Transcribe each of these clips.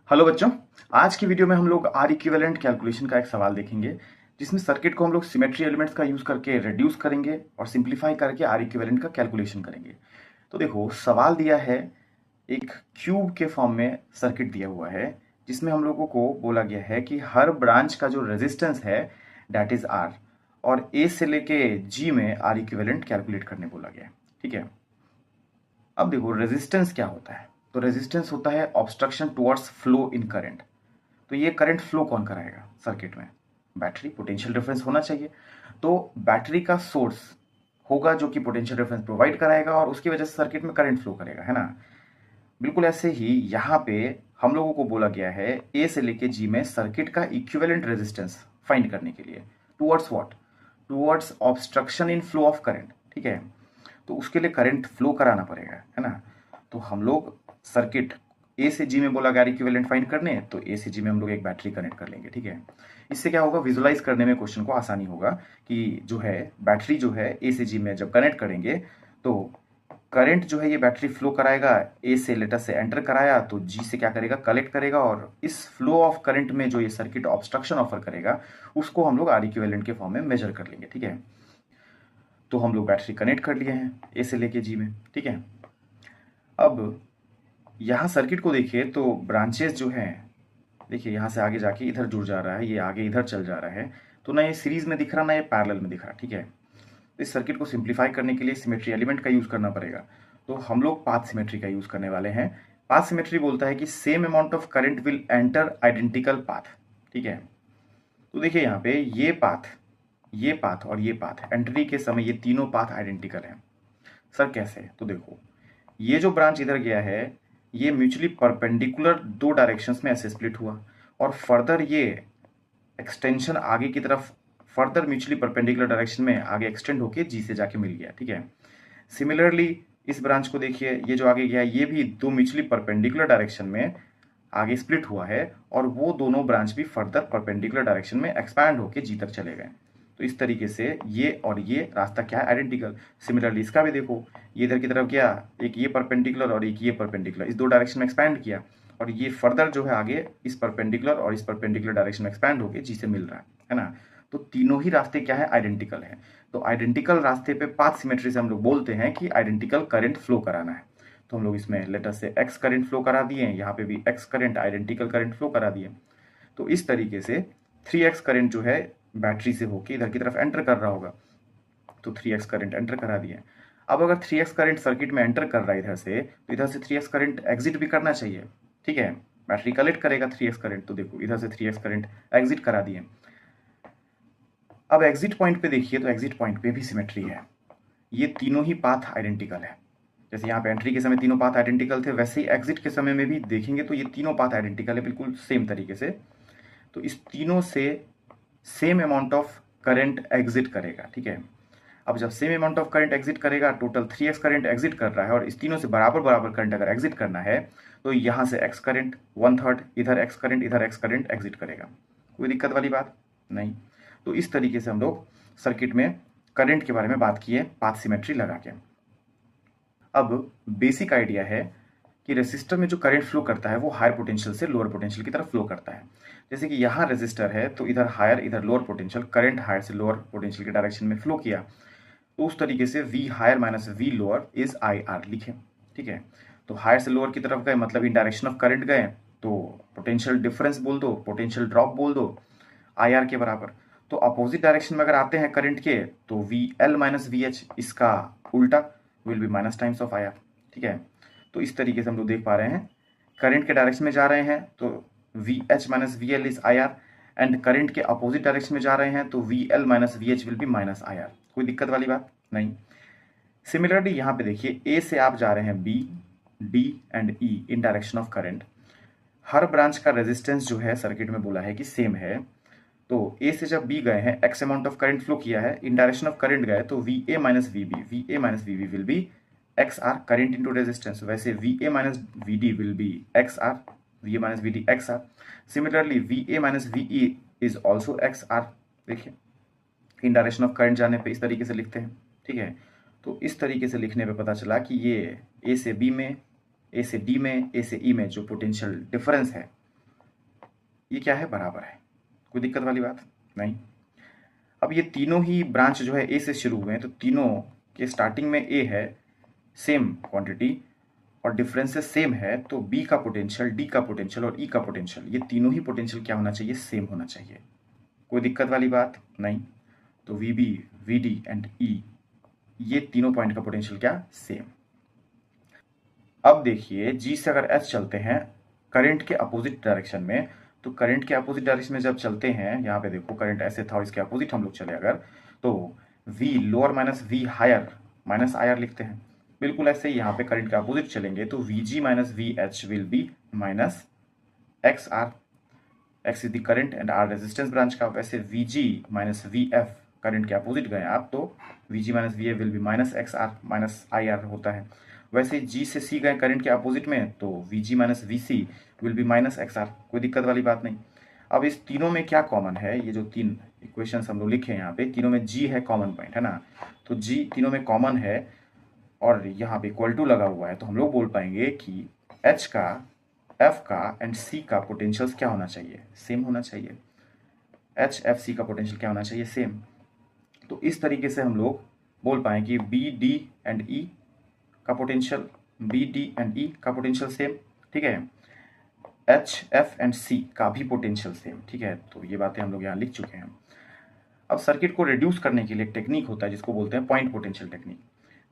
Hello बच्चों। आज की वीडियो में हम लोग आर इक्विवेलेंट कैलकुलेशन का एक सवाल देखेंगे जिसमें सर्किट को हम लोग सिमेट्री एलिमेंट्स का यूज करके रिड्यूस करेंगे और सिंप्लीफाई करके आर इक्विवेलेंट का कैलकुलेशन करेंगे। तो देखो सवाल दिया है, एक क्यूब के फॉर्म में सर्किट दिया हुआ है जिसमें हम लोगों को बोला गया है कि हर ब्रांच का जो रेजिस्टेंस है दैट इज आर, और ए से लेके जी में आर इक्विवेलेंट कैलकुलेट करने बोला गया है। ठीक है, अब देखो रेजिस्टेंस क्या होता है। तो रेजिस्टेंस होता है obstruction towards flow in current. तो ये करंट फ्लो कौन कराएगा सर्किट में? बैटरी। पोटेंशियल डिफरेंस होना चाहिए, तो बैटरी का सोर्स होगा जो कि पोटेंशियल डिफरेंस प्रोवाइड कराएगा और उसकी वजह से सर्किट में करंट फ्लो करेगा, है ना। बिल्कुल ऐसे ही यहाँ पे हम लोगों को बोला गया है ए से लेके जी में सर्किट का इक्विवेलेंट रेजिस्टेंस फाइंड करने के लिए towards what, towards obstruction in flow of current. ठीक है, तो उसके लिए करंट फ्लो कराना पड़ेगा, है ना। तो हम लोग सर्किट ए से जी में बोला गया इक्विवेलेंट फाइंड करने, तो ए से जी में हम लोग एक बैटरी कनेक्ट कर लेंगे। ठीक है, इससे क्या होगा, विजुलाइज करने में क्वेश्चन को आसानी होगा कि जो है बैटरी जो है ए से जी में जब कनेक्ट करेंगे तो करंट जो है ये बैटरी फ्लो कराएगा। ए से लेटर से एंटर कराया तो जी से क्या करेगा, कलेक्ट करेगा, और इस फ्लो ऑफ करंट में जो ये सर्किट ऑब्स्ट्रक्शन ऑफर करेगा उसको हम लोग आर इक्विवेलेंट के फॉर्म में मेजर कर लेंगे। ठीक है, तो हम लोग बैटरी कनेक्ट कर लिए हैं ए से लेके जी में। ठीक है, अब यहाँ सर्किट को देखिए तो ब्रांचेस जो हैं, देखिए यहाँ से आगे जाके इधर जुड़ जा रहा है, ये आगे इधर चल जा रहा है। तो ना ये सीरीज में दिख रहा, ना ये पैरेलल में दिख रहा। ठीक है, तो इस सर्किट को सिंप्लीफाई करने के लिए सिमेट्री एलिमेंट का यूज करना पड़ेगा। तो हम लोग पाथ सिमेट्री का यूज करने वाले हैं। पाथ सिमेट्री बोलता है कि same amount of current will enter identical path. ठीक है, तो देखिए यहाँ पे ये पाथ और ये पाथ एंट्री के समय ये तीनों पाथ आइडेंटिकल हैं। सर कैसे? तो देखो ये जो ब्रांच इधर गया है ये म्यूचुअली परपेंडिकुलर दो डायरेक्शंस में ऐसे स्प्लिट हुआ, और फर्दर ये एक्सटेंशन आगे की तरफ फर्दर म्यूचुअली परपेंडिकुलर डायरेक्शन में आगे एक्सटेंड होके जी से जाके मिल गया। ठीक है, सिमिलरली इस ब्रांच को देखिए, ये जो आगे गया ये भी दो म्यूचुअली परपेंडिकुलर डायरेक्शन में आगे स्प्लिट हुआ है, और वो दोनों ब्रांच भी फर्दर परपेंडिकुलर डायरेक्शन में एक्सपैंड होके जी तक चले गए। तो इस तरीके से ये और ये रास्ता क्या है, आइडेंटिकल। सिमिलरली इसका भी देखो, ये इधर की तरफ गया, एक ये परपेंडिकुलर और एक ये परपेंडिकुलर, इस दो डायरेक्शन में एक्सपैंड किया, और ये फर्दर जो है आगे इस परपेंडिकुलर और इस परपेंडिकुलर डायरेक्शन में एक्सपैंड होके जी से मिल रहा है ना। तो तीनों ही रास्ते क्या है, आइडेंटिकल है। तो आइडेंटिकल रास्ते पे पाथ सिमेट्री से हम लोग बोलते हैं कि आइडेंटिकल करंट फ्लो कराना है। तो हम लोग इसमें लेटर से एक्स करंट फ्लो करा दिए, यहाँ पे भी x current identical current flow करा दिए। तो इस तरीके से 3x करंट जो है बैटरी से होके इधर की तरफ एंटर कर रहा होगा, तो 3x करंट एंटर करा दिए। अब अगर 3x करंट सर्किट में एंटर कर रहा है इधर से, तो इधर से 3x करंट एग्जिट भी करना चाहिए। ठीक है, बैटरी कलेक्ट करेगा 3x करंट, तो देखो इधर से 3x करंट एग्जिट करा दिए। अब एग्जिट पॉइंट पे देखिए, तो एग्जिट पॉइंट पे भी सिमेट्री है, ये तीनों ही पाथ आइडेंटिकल है। जैसे यहाँ पे एंट्री के समय तीनों पाथ आइडेंटिकल थे, वैसे ही एग्जिट के समय में भी देखेंगे तो ये तीनों पाथ आइडेंटिकल है, बिल्कुल सेम तरीके से। तो इस तीनों से same amount of current exit करेगा। ठीक है, अब जब same amount of current exit करेगा, टोटल 3x करंट एग्जिट कर रहा है, और इस तीनों से बराबर बराबर करंट अगर एग्जिट करना है तो यहाँ से x करंट 1/3, इधर x करंट, इधर x करंट एग्जिट करेगा। कोई दिक्कत वाली बात नहीं। तो इस तरीके से हम लोग सर्किट में करंट के बारे में बात किए पाथ सिमेट्री लगा के। अब बेसिक आइडिया है कि रेसिस्टर में जो करंट फ्लो करता है वो हायर पोटेंशियल से लोअर पोटेंशियल की तरफ फ्लो करता है। जैसे कि यहाँ रेसिस्टर है तो इधर हायर इधर लोअर पोटेंशियल, करंट हायर से लोअर पोटेंशियल के डायरेक्शन में फ्लो किया, तो उस तरीके से V higher minus V lower is IR लिखे। ठीक है, तो हायर से लोअर की तरफ गए मतलब इन डायरेक्शन ऑफ करंट गए, तो पोटेंशियल डिफरेंस बोल दो, पोटेंशियल ड्रॉप बोल दो IR के बराबर। तो अपोजिट डायरेक्शन में अगर आते हैं करंट के, तो VL माइनस VH इसका उल्टा will be minus times of IR। ठीक है, तो इस तरीके से हम लोग देख पा रहे हैं करंट के डायरेक्शन में जा रहे हैं तो VH minus VL is IR, and current के अपोजिट डायरेक्शन में जा रहे हैं तो VL minus VH will be minus IR। कोई दिक्कत वाली बात नहीं। सिमिलरली यहाँ पे देखिए A से आप जा रहे हैं B, D and E in direction of current. Her branch का रेजिस्टेंस जो है सर्किट में बोला है कि सेम है, तो A से जब B गए हैं, x amount of current flow किया है, इन डायरेक्शन ऑफ करंट गए, तो VA minus VB will be XR current into resistance. वैसे VA minus VD will be XR, VA minus VD XR। Similarly VA minus VE is also XR। देखिए इन direction of current जाने पे इस तरीके से लिखते हैं। ठीक है, तो इस तरीके से लिखने पे पता चला कि ये A से B में, A से D में, A से E में जो पोटेंशियल डिफरेंस है ये क्या है, बराबर है, कोई दिक्कत वाली बात नहीं। अब ये तीनों ही ब्रांच जो है ए से शुरू हुए हैं, तो तीनों के स्टार्टिंग में ए है, सेम क्वांटिटी, और डिफरेंसेस सेम है, तो बी का पोटेंशियल, डी का पोटेंशियल और ई का पोटेंशियल, ये तीनों ही पोटेंशियल क्या होना चाहिए, सेम होना चाहिए, कोई दिक्कत वाली बात नहीं। तो V B, V D and E, ये तीनों पॉइंट का पोटेंशियल क्या, सेम। अब देखिए जी से अगर एच चलते हैं करंट के अपोजिट डायरेक्शन में, तो करंट के अपोजिट डायरेक्शन में जब चलते हैं, यहाँ पे देखो करंट ऐसे था और इसके अपोजिट हम लोग चले अगर, तो v lower minus v higher minus I R लिखते हैं। बिल्कुल ऐसे ही यहाँ पे करंट के अपोजिट चलेंगे तो V G minus V H will be minus X R. X is the current and R resistance branch का। वैसे V G minus V F current के अपोजिट गए आप, तो V G minus V F will be minus X R minus I R होता है। वैसे जी से सी गए करंट के अपोजिट में, तो V G minus V C will be minus X R, कोई दिक्कत वाली बात नहीं। अब इस तीनों में क्या कॉमन है, ये जो तीन इक्वेशन हम लोग लिखे हैं यहाँ पे, तीनों में जी है कॉमन पॉइंट, है ना, तो जी तीनों में कॉमन है और यहाँ पे इक्वल टू लगा हुआ है, तो हम लोग बोल पाएंगे कि एच का, एफ का एंड सी का पोटेंशियल्स क्या होना चाहिए, सेम होना चाहिए। एच एफ सी का पोटेंशियल क्या होना चाहिए, सेम। तो इस तरीके से हम लोग बोल पाए कि बी डी एंड ई का पोटेंशियल, बी डी एंड ई का पोटेंशियल सेम, ठीक है, एच एफ एंड सी का भी पोटेंशियल सेम, ठीक है। तो ये बातें हम लोग यहाँ लिख चुके हैं। अब सर्किट को रिड्यूस करने के लिए एक टेक्निक होता है जिसको बोलते हैं point potential technique.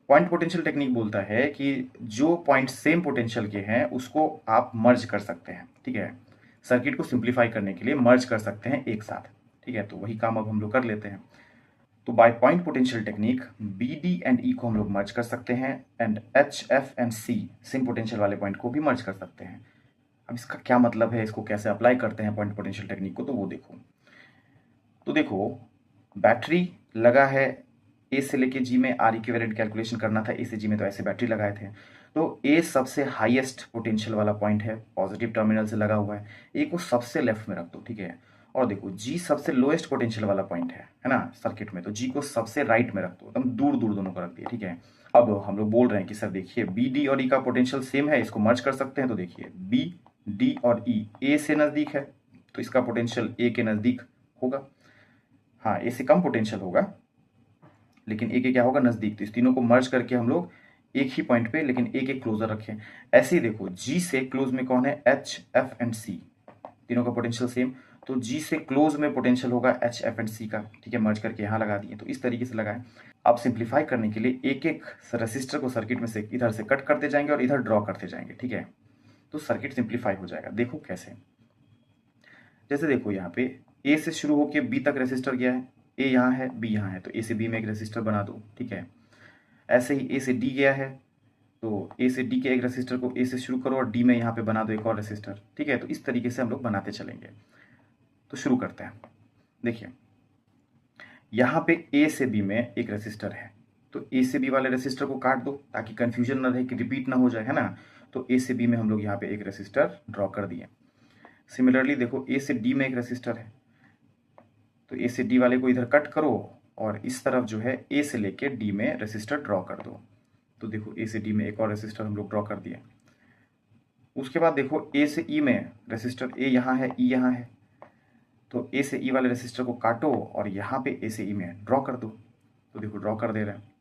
Point potential technique बोलता है कि जो पॉइंट सेम पोटेंशियल के हैं उसको आप मर्ज कर सकते हैं, ठीक है, सर्किट को सिंप्लीफाई करने के लिए मर्ज कर सकते हैं एक साथ, ठीक है। तो वही काम अब हम लोग कर लेते हैं। तो by point potential technique B D and E को हम लोग मर्ज कर सकते हैं and H F and C same potential वाले पॉइंट को भी मर्ज कर सकते हैं। अब इसका क्या मतलब है, इसको कैसे अप्लाई करते हैं पॉइंट पोटेंशियल टेक्निक को, तो वो देखो। तो देखो बैटरी लगा है ए से लेके जी में, आर इक्विवेलेंट कैलकुलेशन करना था ए से जी में, तो ऐसे बैटरी लगाए थे। तो ए सबसे हाईएस्ट पोटेंशियल वाला पॉइंट है, पॉजिटिव टर्मिनल से लगा हुआ है, ए को सबसे लेफ्ट में रख दो, ठीक है। और देखो जी सबसे लोएस्ट पोटेंशियल वाला पॉइंट है ना सर्किट में, तो जी को सबसे राइट में रख दो, एकदम दूर दूर दोनों को रख दिया, ठीक है। अब हम लोग बोल रहे हैं कि सर देखिए बी डी और ई का पोटेंशियल सेम है, इसको मर्ज कर सकते हैं, तो देखिए बी डी और ई ए से नजदीक है, तो इसका पोटेंशियल ए के नजदीक होगा, हाँ ए से कम पोटेंशियल होगा लेकिन ए के क्या होगा, नजदीक। तो इस तीनों को मर्ज करके हम लोग एक ही पॉइंट पे लेकिन एक एक क्लोजर रखें। ऐसे ही देखो जी से क्लोज में कौन है, एच एफ एंड सी, तीनों का पोटेंशियल सेम, तो जी से क्लोज में पोटेंशियल होगा एच एफ एंड सी का, ठीक है, मर्ज करके यहाँ लगा दिए। तो इस तरीके से लगाएं। आप सिंप्लीफाई करने के लिए एक एक रेसिस्टर को सर्किट में से इधर से कट करते जाएंगे और इधर ड्रॉ करते जाएंगे, ठीक है, तो सर्किट सिंप्लीफाई हो जाएगा। देखो कैसे, जैसे देखो यहाँ पे ए से शुरू होकर बी तक रेसिस्टर गया है, ए यहाँ है बी यहाँ है, तो ए से बी में एक रेसिस्टर बना दो, ठीक है। ऐसे ही ए से डी गया है, तो ए से डी के एक रेसिस्टर को ए से शुरू करो और डी में यहाँ पे बना दो एक और रेसिस्टर, ठीक है। तो इस तरीके से हम लोग बनाते चलेंगे। तो शुरू करते हैं। देखिए यहाँ पे ए से बी में एक रेसिस्टर है, तो ए से बी वाले रेसिस्टर को काट दो ताकि कंफ्यूजन ना रहे कि रिपीट ना हो जाए, है ना। तो ए से बी में हम लोग यहाँ पे एक रेसिस्टर ड्रॉ कर दिए। सिमिलरली देखो ए से डी में एक रेसिस्टर है, तो ए से डी वाले को इधर कट करो और इस तरफ जो है ए से लेके डी में रेसिस्टर ड्रॉ कर दो। तो देखो ए से डी में एक और रेसिस्टर हम लोग ड्रॉ कर दिए। उसके बाद देखो ए से ई में रेसिस्टर, ए यहाँ है ई यहाँ है, तो ए से ई वाले रेसिस्टर को काटो और यहाँ पे ए से ई में ड्रॉ कर दो। तो देखो ड्रॉ कर दे रहे हैं,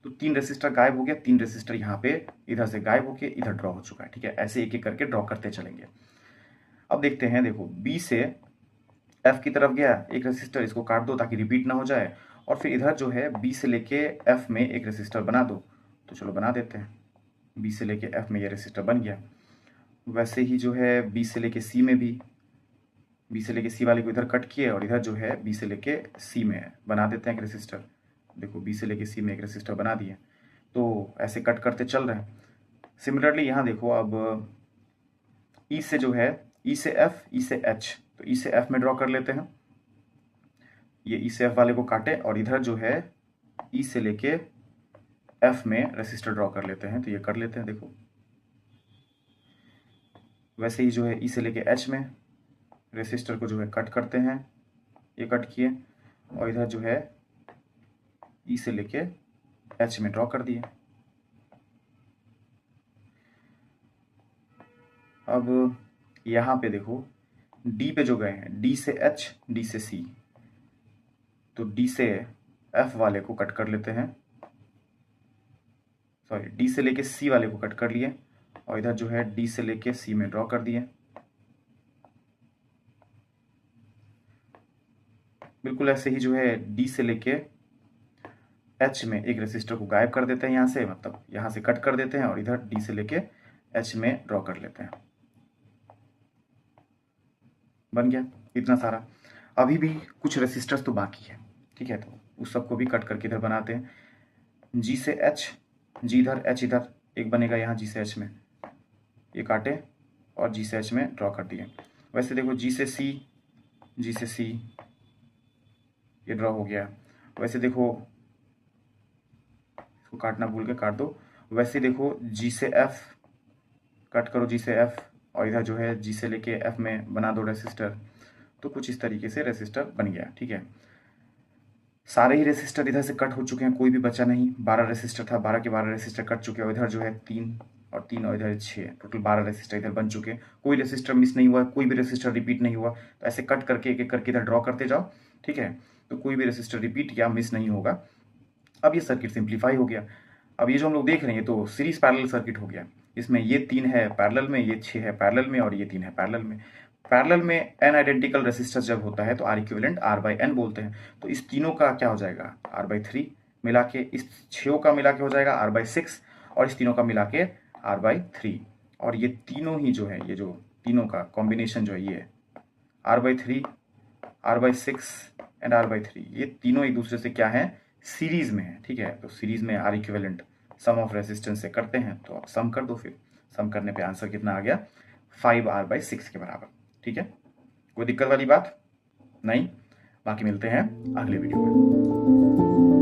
तो तीन रेसिस्टर गायब हो गया, तीन रेसिस्टर यहाँ पे इधर से गायब होके इधर ड्रॉ हो चुका है, ठीक है। ऐसे एक एक करके ड्रॉ करते चलेंगे। अब देखते हैं, देखो बी से एफ की तरफ गया एक रेसिस्टर, इसको काट दो ताकि रिपीट ना हो जाए, और फिर इधर जो है बी से लेके एफ में एक रेसिस्टर बना दो। तो चलो बना देते हैं, बी से लेके एफ में ये रेसिस्टर बन गया। वैसे ही जो है बी से लेके सी में भी, बी से लेके सी वाले को इधर कट किए और इधर जो है बी से लेके सी में बना देते हैं एक रेसिस्टर। देखो बी से लेके सी में एक रेसिस्टर बना दिए, तो ऐसे कट करते चल रहे हैं। सिमिलरली यहाँ देखो अब ई से जो है, ई से एफ, ई से एच, तो ई से एफ में ड्रॉ कर लेते हैं। ये ई से एफ वाले को काटे और इधर जो है ई से लेके एफ में रेसिस्टर ड्रॉ कर लेते हैं, तो ये कर लेते हैं देखो। वैसे ही जो है ई से लेके एच में रेसिस्टर को जो है कट करते हैं, ये कट किए और इधर जो है ई से लेके एच में ड्रॉ कर दिए। अब यहाँ पे देखो डी पे जो गए हैं, डी से एच, डी से सी, तो डी से एफ वाले को कट कर लेते हैं, सॉरी डी से लेके सी वाले को कट कर लिए, और इधर जो है डी से लेके सी में ड्रॉ कर दिए। बिल्कुल ऐसे ही जो है डी से लेके एच में एक रेसिस्टर को गायब कर देते हैं यहाँ से, मतलब यहाँ से कट कर देते हैं, और इधर डी से लेके एच में ड्रॉ कर लेते हैं। बन गया इतना सारा। अभी भी कुछ रेसिस्टर्स तो बाकी है, ठीक है, तो उस सबको भी कट करके इधर बनाते हैं। जी से एच, जी इधर, एच इधर, एक बनेगा यहाँ जी से एच में, ये काटे और जी से एच में ड्रॉ कर दिए। वैसे देखो जी से सी, जी से सी, ये ड्रॉ हो गया। वैसे देखो, इसको काटना भूल के काट दो। वैसे देखो जी से एफ, कट करो जी से एफ, और इधर जो है जी से लेके एफ में बना दो रेसिस्टर। तो कुछ इस तरीके से रेसिस्टर बन गया, ठीक है। सारे ही रेसिस्टर इधर से कट हो चुके हैं, कोई भी बचा नहीं। 12 रेसिस्टर था, 12 के 12 रेसिस्टर कट चुके हैं। इधर जो है 3 और 3 और इधर 6, टोटल 12 रेसिस्टर इधर बन चुके हैं। कोई रेसिस्टर मिस नहीं हुआ, कोई भी रेसिस्टर रिपीट नहीं हुआ। तो ऐसे कट करके एक एक करके इधर ड्रॉ करते जाओ, ठीक है, तो कोई भी रेसिस्टर रिपीट या मिस नहीं होगा। अब ये सर्किट सिंप्लीफाई हो गया। अब ये जो हम लोग देख रहे हैं तो सीरीज पैरेलल सर्किट हो गया। इसमें ये 3 है पैरेलल में, ये 6 है पैरेलल में, और ये 3 है पैरेलल में। पैरेलल में एन आइडेंटिकल रेसिस्टर जब होता है तो R equivalent R by N बोलते हैं। तो इस तीनों का क्या हो जाएगा, आर बाई 3 मिला के, इस 6 का मिला के हो जाएगा आर बाई 6, और इस तीनों का मिला के आर बाई 3। और ये तीनों ही जो है, ये जो तीनों का कॉम्बिनेशन जो है, ये R by 3, R by 6 and R by 3, ये तीनों एक दूसरे से क्या है, सीरीज में है, ठीक है। तो सीरीज में R equivalent sum of resistance से करते हैं, तो आप सम कर दो। फिर सम करने पे आंसर कितना आ गया, 5R/6 के बराबर, ठीक है। कोई दिक्कत वाली बात नहीं। बाकी मिलते हैं अगले वीडियो में।